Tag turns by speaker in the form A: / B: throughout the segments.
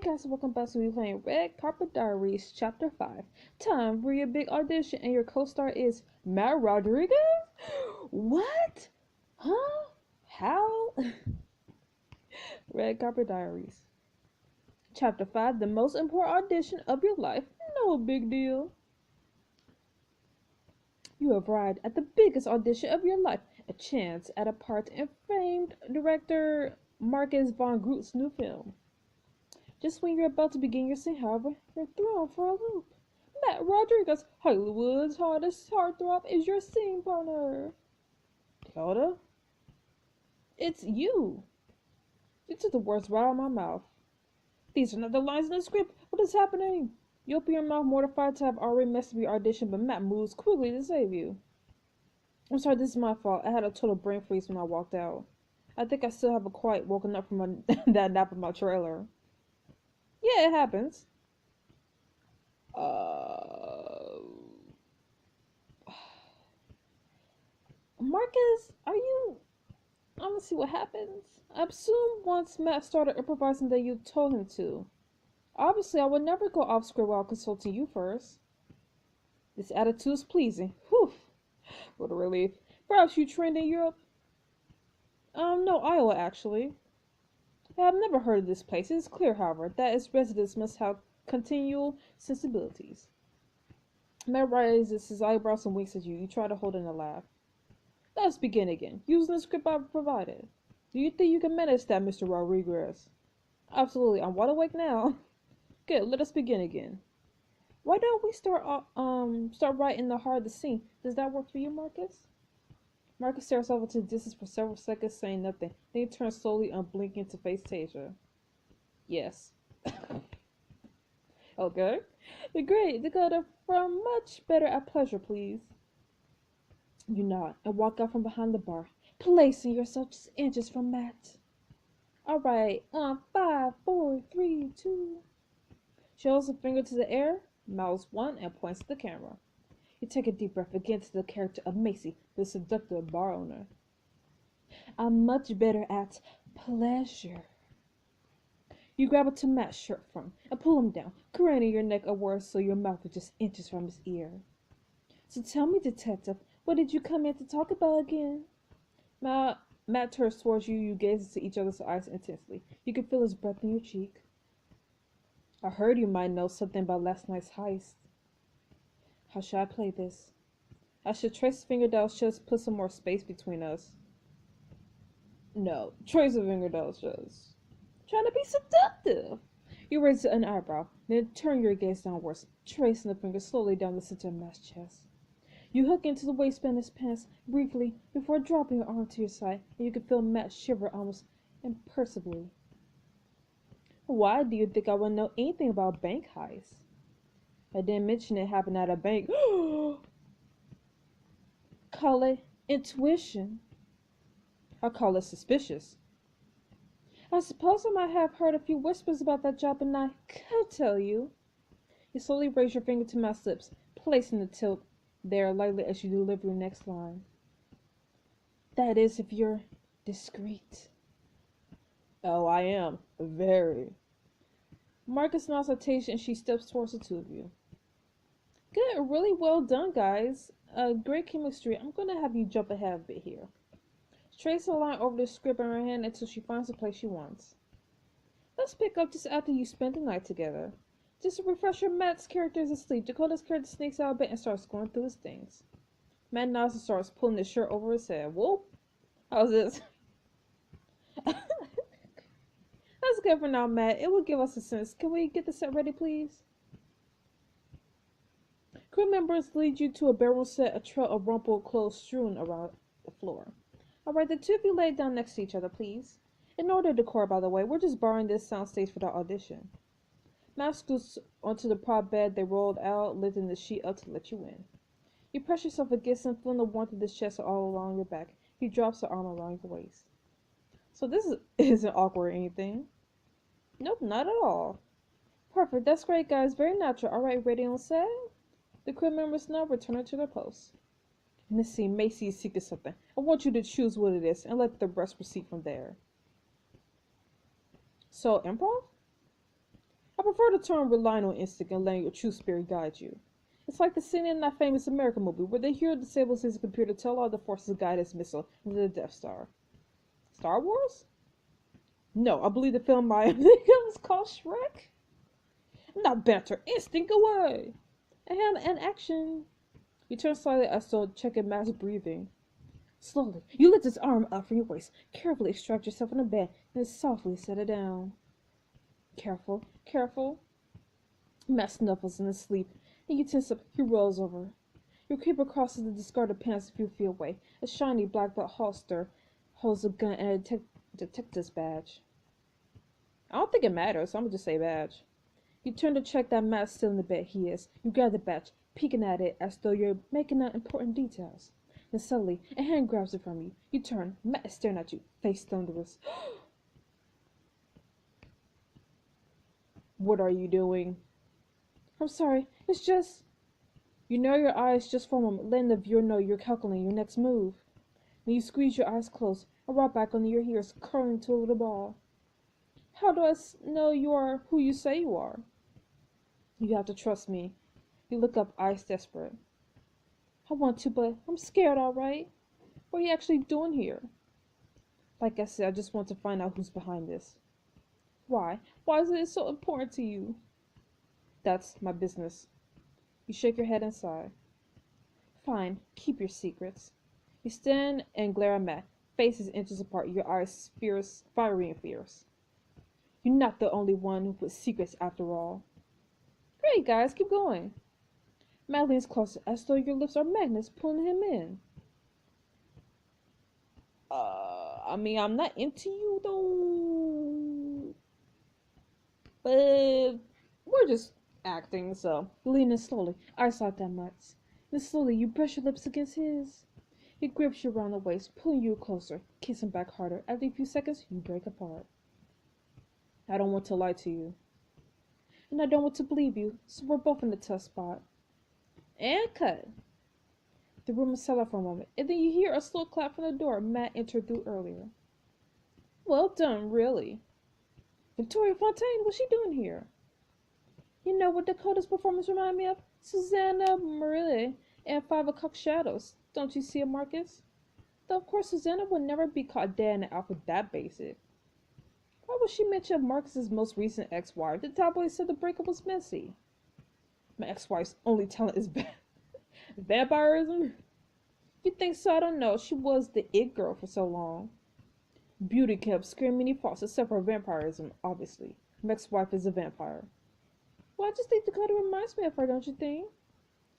A: guys, welcome back to me playing Red Carpet Diaries Chapter 5. Time for your big audition and your co-star is Matt Rodriguez? What? Huh? How? Red Carpet Diaries Chapter 5, the most important audition of your life. No big deal. You have arrived at the biggest audition of your life. A chance at a part in famed director Marcus von Groot's new film. Just when you're about to begin your scene, however, you're thrown for a loop. Matt Rodriguez, Hollywood's hottest heartthrob, is your scene partner. Hilda? It's you. You took the words right out of my mouth. These are not the lines in the script. What is happening? You open your mouth, mortified to have already messed up your audition, but Matt moves quickly to save you. I'm sorry, this is my fault. I had a total brain freeze when I walked out. I think I still haven't quite woken up from that nap in my trailer. Yeah, it happens. Marcus, are you... I'm gonna see what happens. I assume once Matt started improvising that you told him to. Obviously, I would never go off script while consulting you first. This attitude is pleasing. Whew. What a relief. Perhaps you trained in Europe? No, Iowa, actually. I've never heard of this place. It is clear, however, that its residents must have continual sensibilities. Matt raises his eyebrows and winks at you. You try to hold in a laugh. Let's begin again, using the script I've provided. Do you think you can manage that, Mr. Rodriguez? Absolutely. I'm wide awake now. Good. Let us begin again. Why don't we start right in the heart of the scene? Does that work for you, Marcus? Marcus stares off into the distance for several seconds, saying nothing. Then he turns slowly, unblinking, to face Tasia. Yes. Okay. Great. Dakota, from much better at pleasure, please. You nod and walk out from behind the bar, placing yourself just inches from Matt. All right. 5, 4, 3, 2. She holds a finger to the air, mouths one, and points to the camera. You take a deep breath again to the character of Macy, the seductive bar owner. I'm much better at pleasure. You grab onto Matt's shirt front and pull him down, craning your neck upwards so your mouth is just inches from his ear. So tell me, detective, what did you come in to talk about again? Matt turns towards you. You gaze into each other's eyes intensely. You can feel his breath in your cheek. I heard you might know something about last night's heist. How should I play this? I should trace the fingernails, just put some more space between us. No, trace the fingernails, just trying to be seductive. You raise an eyebrow, then turn your gaze downwards, tracing the finger slowly down the center of Matt's chest. You hook into the waistband of his pants briefly before dropping your arm to your side, and you can feel Matt shiver almost imperceptibly. Why do you think I would know anything about bank heists? I didn't mention it happened at a bank. Call it intuition. I call it suspicious. I suppose I might have heard a few whispers about that job, and I could tell you. You slowly raise your finger to Matt's lips, placing the tilt there lightly as you deliver your next line. That is, if you're discreet. Oh, I am. Very. Marcus nods at Tasia and she steps towards the two of you. Good, really well done, guys. Great chemistry. I'm going to have you jump ahead a bit here. Trace a line over the script in her hand until she finds the place she wants. Let's pick up just after you spend the night together. Just a refresher, Matt's character is asleep. Dakota's character sneaks out of bed and starts going through his things. Matt nods and starts pulling his shirt over his head. Whoop! How's this? That's good for now, Matt. It will give us a sense. Can we get the set ready, please? Crew members lead you to a bedroom set, a trail of rumpled clothes strewn around the floor. Alright, the two of you lay down next to each other, please. Ignore the decor, by the way. We're just borrowing this soundstage for the audition. Matt scoots onto the prop bed they rolled out, lifting the sheet up to let you in. You press yourself against him, feeling the warmth of his chest all along your back. He drops the arm around your waist. So this isn't awkward or anything. Nope, not at all. Perfect, that's great, guys. Very natural. Alright, ready on set? The crew members now return to their posts. In this scene, Macy is seeking something. I want you to choose what it is and let the rest proceed from there. So, improv? I prefer the term relying on instinct and letting your true spirit guide you. It's like the scene in that famous American movie where the hero disables his computer to tell all the forces guide his missile into the Death Star. Star Wars? No, I believe the film I think it was called Shrek. Not better. Instinct away. And action. You turn slightly as though checking Matt's breathing. Slowly, you lift his arm up from your waist, carefully extract yourself from the bed, and softly set it down. Careful, careful. Matt snuffles in his sleep, and you tense up. He rolls over. Your creeper crosses the discarded pants a few feet away. A shiny black belt holster holds a gun and a detective's badge. I don't think it matters, so I'm gonna just say badge. You turn to check that Matt's still in the bed. He is. You grab the badge, peeking at it as though you're making out important details. Then suddenly, a hand grabs it from you. You turn. Matt is staring at you, face thunderous. What are you doing? I'm sorry. It's just... You narrow your eyes just for a moment, letting the viewer know you're calculating your next move. Then you squeeze your eyes closed and rock back under your ears, curling to a little ball. How do I know you are who you say you are? You have to trust me. You look up, eyes desperate. I want to, but I'm scared, all right? What are you actually doing here? Like I said, I just want to find out who's behind this. Why? Why is it so important to you? That's my business. You shake your head and sigh. Fine, keep your secrets. You stand and glare at Matt, faces inches apart, your eyes fierce, fiery and fierce. You're not the only one with secrets after all. Great, guys, keep going. Matt leans closer, as though your lips are magnets pulling him in. I'm not into you, though. But we're just acting, so. You lean in slowly, eyes like that much. Then slowly, you brush your lips against his. He grips you around the waist, pulling you closer, kissing back harder. After a few seconds, you break apart. I don't want to lie to you. And I don't want to believe you, so we're both in the tough spot. And cut. The room is silent for a moment, and then you hear a slow clap from the door Matt entered through earlier. Well done, really. Victoria Fontaine, what's she doing here? You know what Dakota's performance reminded me of? Susanna Marile and 5 O'Clock Shadows. Don't you see it, Marcus? Though of course Susanna would never be caught dead in the outfit that basic. Why would she mention Marcus's most recent ex-wife? The tabloid said the breakup was messy. My ex-wife's only talent is vampirism? You think so? I don't know. She was the it girl for so long. Beauty kept screaming any faults except for vampirism, obviously. My ex-wife is a vampire. Well, I just think Dakota reminds me of her, don't you think?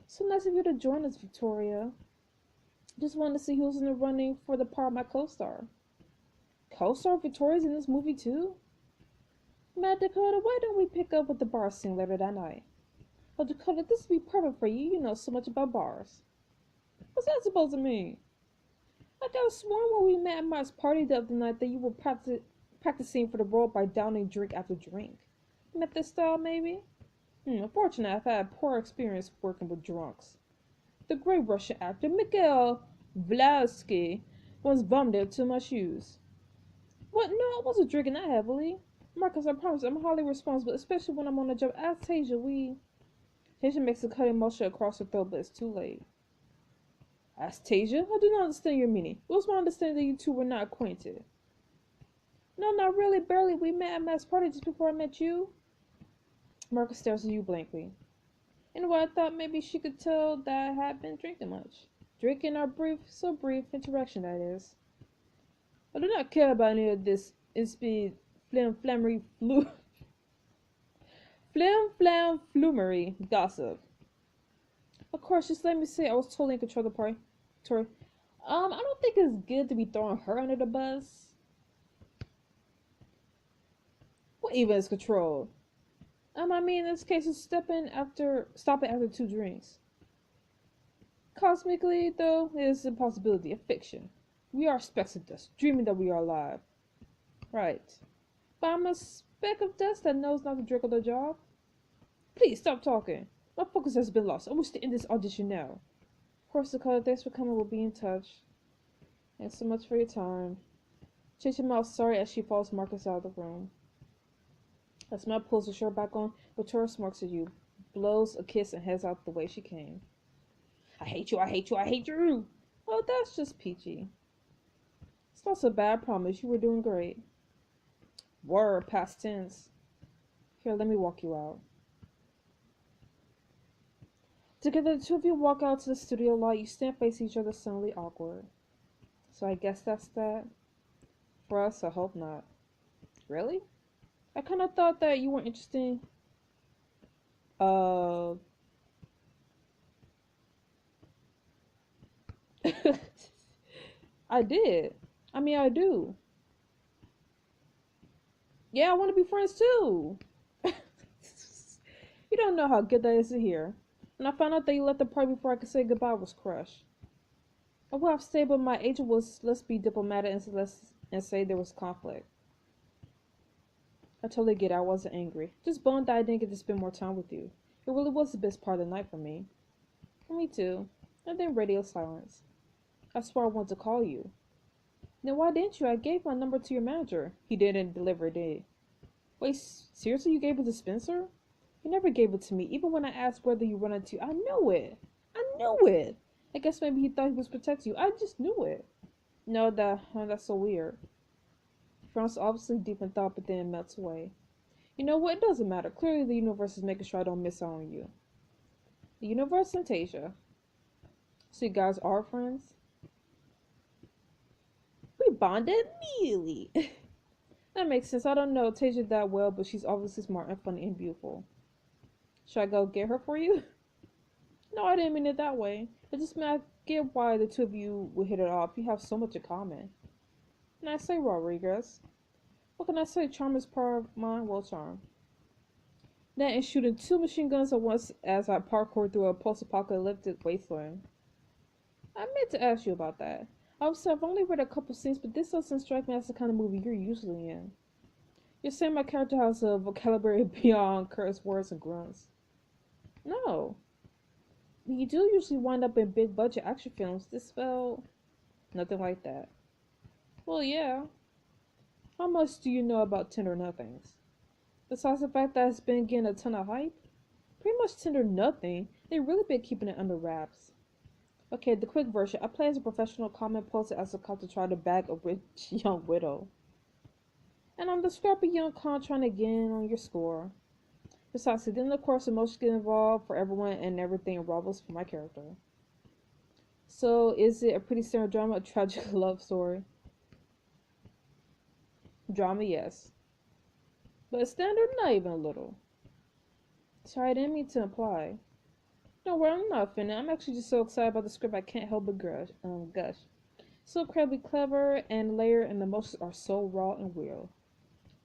A: So nice of you to join us, Victoria. Just wanted to see who's in the running for the part of my co-star. Co-star Victoria's in this movie too? Matt, Dakota, why don't we pick up with the bar scene later that night? Oh, Dakota, this would be perfect for you. You know so much about bars. What's that supposed to mean? I could have sworn when we met at Mike's party the other night that you were practicing for the role by downing drink after drink. Met this style, maybe? Unfortunately, I've had a poor experience working with drunks. The great Russian actor Mikhail Vlasky once vomited to my shoes. What? No, I wasn't drinking that heavily. Marcus, I promise I'm highly responsible, especially when I'm on a job. Ask Tasia, Tasia makes a cutting motion across her throat, but it's too late. Ask Tasia? I do not understand your meaning. It was my understanding that you two were not acquainted. No, not really, barely. We met at Matt's party just before I met you. Marcus stares at you blankly. Anyway, I thought maybe she could tell that I had been drinking much. Drinking our brief interaction, that is. I do not care about any of this flim-flam-flumery gossip. Of course, just let me say I was totally in control of the party. Tori, I don't think it's good to be throwing her under the bus. What even is control? I mean, in this case, it's stopping after 2 drinks. Cosmically, though, it is a possibility, a fiction. We are specks of dust, dreaming that we are alive. Right. But I'm a speck of dust that knows not to drink on the job. Please, stop talking. My focus has been lost. I wish to end this audition now. Of course, Dakota, thanks for coming. We'll be in touch. Thanks so much for your time. Change your mouth sorry as she follows Marcus out of the room. Asma pulls her shirt back on, Victoria smirks at you, blows a kiss, and heads out the way she came. I hate you, I hate you, I hate you! Oh, that's just peachy. It's not so bad, I promise. You were doing great. Word, past tense. Here, let me walk you out. Together, the two of you walk out to the studio lot. You stand facing each other, suddenly awkward. So I guess that's that. For us, I hope not. Really? I kind of thought that you weren't interesting. I did. I mean, I do. Yeah, I want to be friends too. You don't know how good that is to hear. When I found out that you left the party before I could say goodbye, I was crushed. I would have stayed, but my agent was, let's be diplomatic and say there was conflict. I totally get it. I wasn't angry. Just bummed that I didn't get to spend more time with you. It really was the best part of the night for me. For me too. And then radio silence. I swore I wanted to call you. Then why didn't you? I gave my number to your manager. He didn't deliver it, did he? Wait, seriously you gave it to Spencer? You never gave it to me, even when I asked whether you wanted to. I knew it. I knew it. I guess maybe he thought he was protecting you. I just knew it. No, that's so weird. Fran's obviously deep in thought, but then it melts away. You know what? It doesn't matter. Clearly the universe is making sure I don't miss out on you. The universe and Tasia. So you guys are friends? We bonded immediately. That makes sense. I don't know Tasia that well, but she's obviously smart and funny and beautiful. Should I go get her for you? No, I didn't mean it that way. It just meant I get why the two of you would hit it off. You have so much in common. And I say, Rodriguez. What can I say? Charm is part of mine. Well, charm. That and shooting 2 machine guns at once as I parkour through a post-apocalyptic wasteland. I meant to ask you about that. Obviously, I've only read a couple scenes, but this doesn't strike me as the kind of movie you're usually in. You're saying my character has a vocabulary beyond curse words and grunts. No. You do usually wind up in big budget action films. This felt nothing like that. Well, yeah. How much do you know about Tender Nothings? Besides the fact that it's been getting a ton of hype? Pretty much Tender Nothing. They've really been keeping it under wraps. Okay, the quick version. I play as a professional comment poster as a cop to try to bag a rich young widow. And I'm the scrappy young con trying to get in on your score. Besides, then of course emotions get involved for everyone and everything unravels for my character. So, is it a pretty standard drama, a tragic love story? Drama, yes. But standard, not even a little. Sorry, I didn't mean to imply. No, well, I'm not offended. I'm actually just so excited about the script I can't help but gush. So incredibly clever and layered, and the emotions are so raw and real.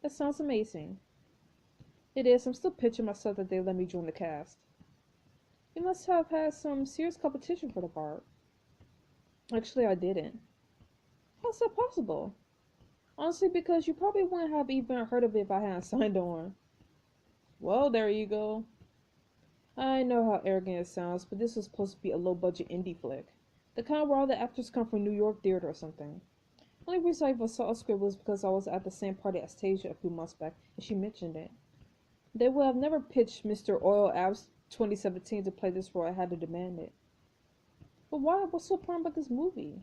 A: That sounds amazing. It is. I'm still pitching myself that they let me join the cast. You must have had some serious competition for the part. Actually, I didn't. How's that possible? Honestly, because you probably wouldn't have even heard of it if I hadn't signed on. Well, there you go. I know how arrogant it sounds, but this was supposed to be a low-budget indie flick. The kind where all the actors come from New York theater or something. The only reason I even saw a script was because I was at the same party as Tasia a few months back, and she mentioned it. They would have never pitched Mr. Oil Abs 2017 to play this role. I had to demand it. But why? What's so important about this movie?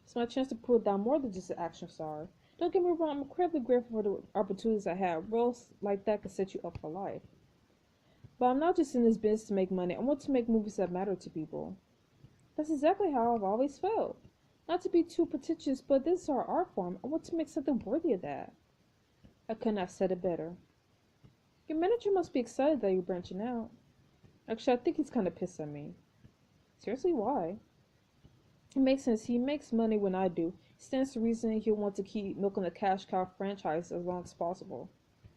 A: It's my chance to prove that I'm more than just an action star. Don't get me wrong, I'm incredibly grateful for the opportunities I have. Roles like that can set you up for life. But I'm not just in this business to make money. I want to make movies that matter to people. That's exactly how I've always felt. Not to be too pretentious, but this is our art form. I want to make something worthy of that. I couldn't have said it better. Your manager must be excited that you're branching out. Actually, I think he's kind of pissed at me. Seriously, why? It makes sense. He makes money when I do. Stands to reason he'll want to keep milking the cash cow franchise as long as possible.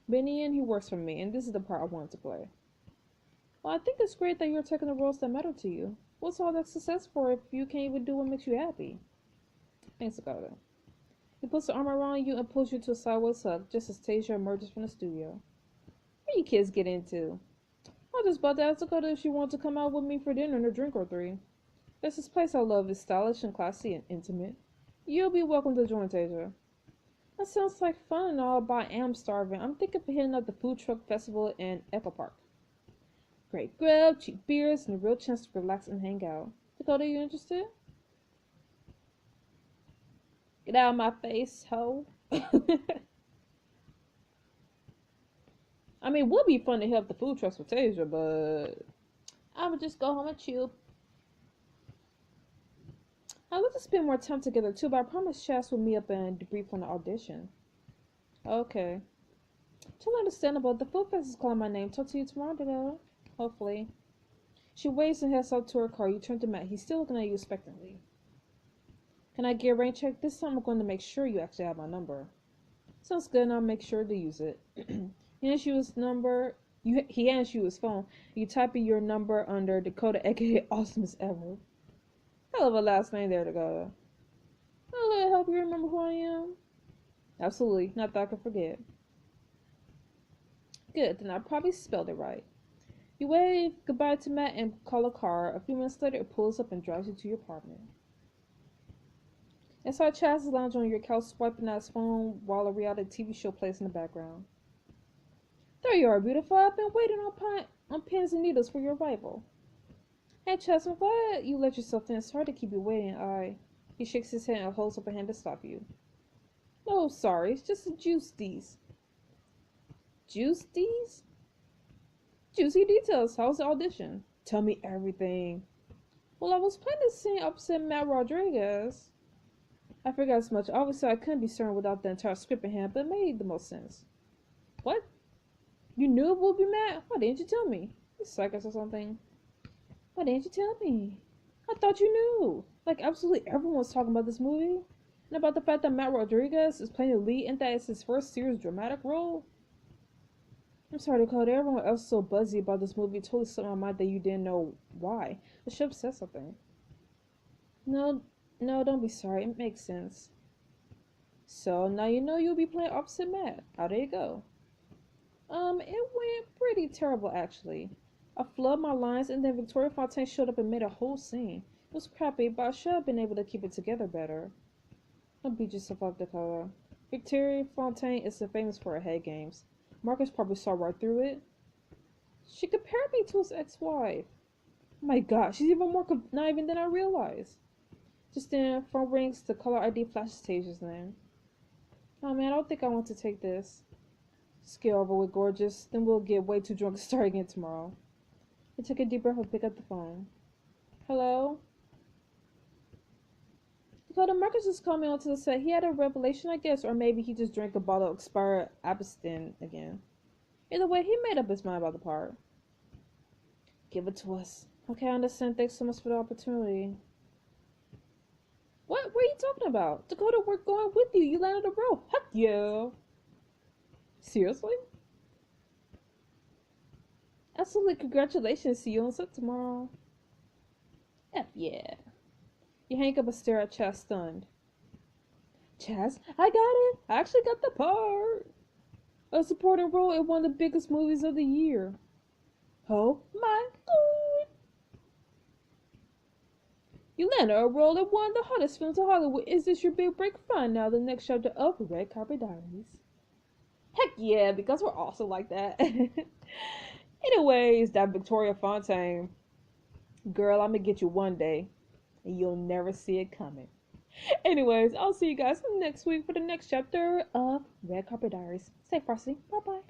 A: But in the end, he works for me, and this is the part I wanted to play. Well, I think it's great that you're taking the roles that matter to you. What's all that success for if you can't even do what makes you happy? Thanks, Dakota. He puts the arm around you and pulls you to a sideways hug, just as Tasia emerges from the studio. What you kids get into? I was just about to ask Dakota if she wanted to come out with me for dinner and a drink or 3. This place I love is stylish and classy and intimate. You'll be welcome to join, Tasia. That sounds like fun and all, but I am starving. I'm thinking of hitting up the food truck festival in Echo Park. Great grill, cheap beers, and a real chance to relax and hang out. Dakota, you interested? Get out of my face, ho. I mean, it would be fun to hit up the food trucks with Tasia, but I would just go home and chill. I'd love to spend more time together too, but I promised Chas would meet up and debrief on the audition. Okay. Totally understandable. The food fest is calling my name. Talk to you tomorrow, though. Hopefully. She waves and heads out to her car. You turn to Matt. He's still looking at you expectantly. Can I get a rain check? This time I'm going to make sure you actually have my number. Sounds good, and I'll make sure to use it. He hands you his number. He hands you his phone. You type in your number under Dakota, aka Awesomest Ever. Hell of a last name there, Dakota. Will it help you remember who I am? Absolutely. Not that I can forget. Good, then I probably spelled it right. You wave goodbye to Matt and call a car. A few minutes later, it pulls up and drives you to your apartment. Inside, Chaz is lounging on your couch, swiping at his phone while a reality TV show plays in the background. There you are, beautiful. I've been waiting on pins and needles for your arrival. Hey, Chaz, I'm glad you let yourself in. Sorry to keep you waiting. He shakes his head and holds up a hand to stop you. No, sorry. It's just a juice tease. Juice tease? Juicy details. How's the audition? Tell me everything. Well, I was playing this scene opposite Matt Rodriguez. I forgot as much. Obviously, I couldn't be certain without the entire script in hand, but it made the most sense. What? You knew it would be Matt? Why didn't you tell me? You psychos or something. Why didn't you tell me? I thought you knew. Like, absolutely everyone was talking about this movie. And about the fact that Matt Rodriguez is playing the lead and that it's his first serious dramatic role. I'm sorry, Dakota. Everyone else is so buzzy about this movie. It totally slipped my mind that you didn't know why. The show said something. No, don't be sorry. It makes sense. So, now you know you'll be playing opposite Matt. How did it go? It went pretty terrible, actually. I flubbed my lines, and then Victoria Fontaine showed up and made a whole scene. It was crappy, but I should have been able to keep it together better. Don't beat yourself up, Dakota. Victoria Fontaine is famous for her head games. Marcus probably saw right through it. She compared me to his ex-wife. Oh my god, she's even more conniving than I realized. Just then, phone rings, the caller ID flashes Tasia's name. Oh man, I don't think I want to take this. Just get over with, gorgeous. Then we'll get way too drunk and start again tomorrow. I took a deep breath and picked up the phone. Hello? Dakota, Marcus just called me onto the set. He had a revelation, I guess, or maybe he just drank a bottle of expired absinthe again. Either way, he made up his mind about the part. Give it to us. Okay, I understand. Thanks so much for the opportunity. What are you talking about? Dakota, we're going with you. You landed a role. Heck yeah. Seriously? Absolutely. Congratulations. See you on set tomorrow. F yeah. You hang up and stare at Chaz, stunned. Chaz, I got it. I actually got the part. A supporting role in one of the biggest movies of the year. Oh my god. You landed a role in one of the hottest films of Hollywood. Is this your big break? Fine now, the next chapter of Red Carpet Diaries. Heck yeah, because we're also like that. Anyways, that Victoria Fontaine. Girl, I'm gonna get you one day. And you'll never see it coming. Anyways, I'll see you guys next week for the next chapter of Red Carpet Diaries. Stay frosty. Bye-bye.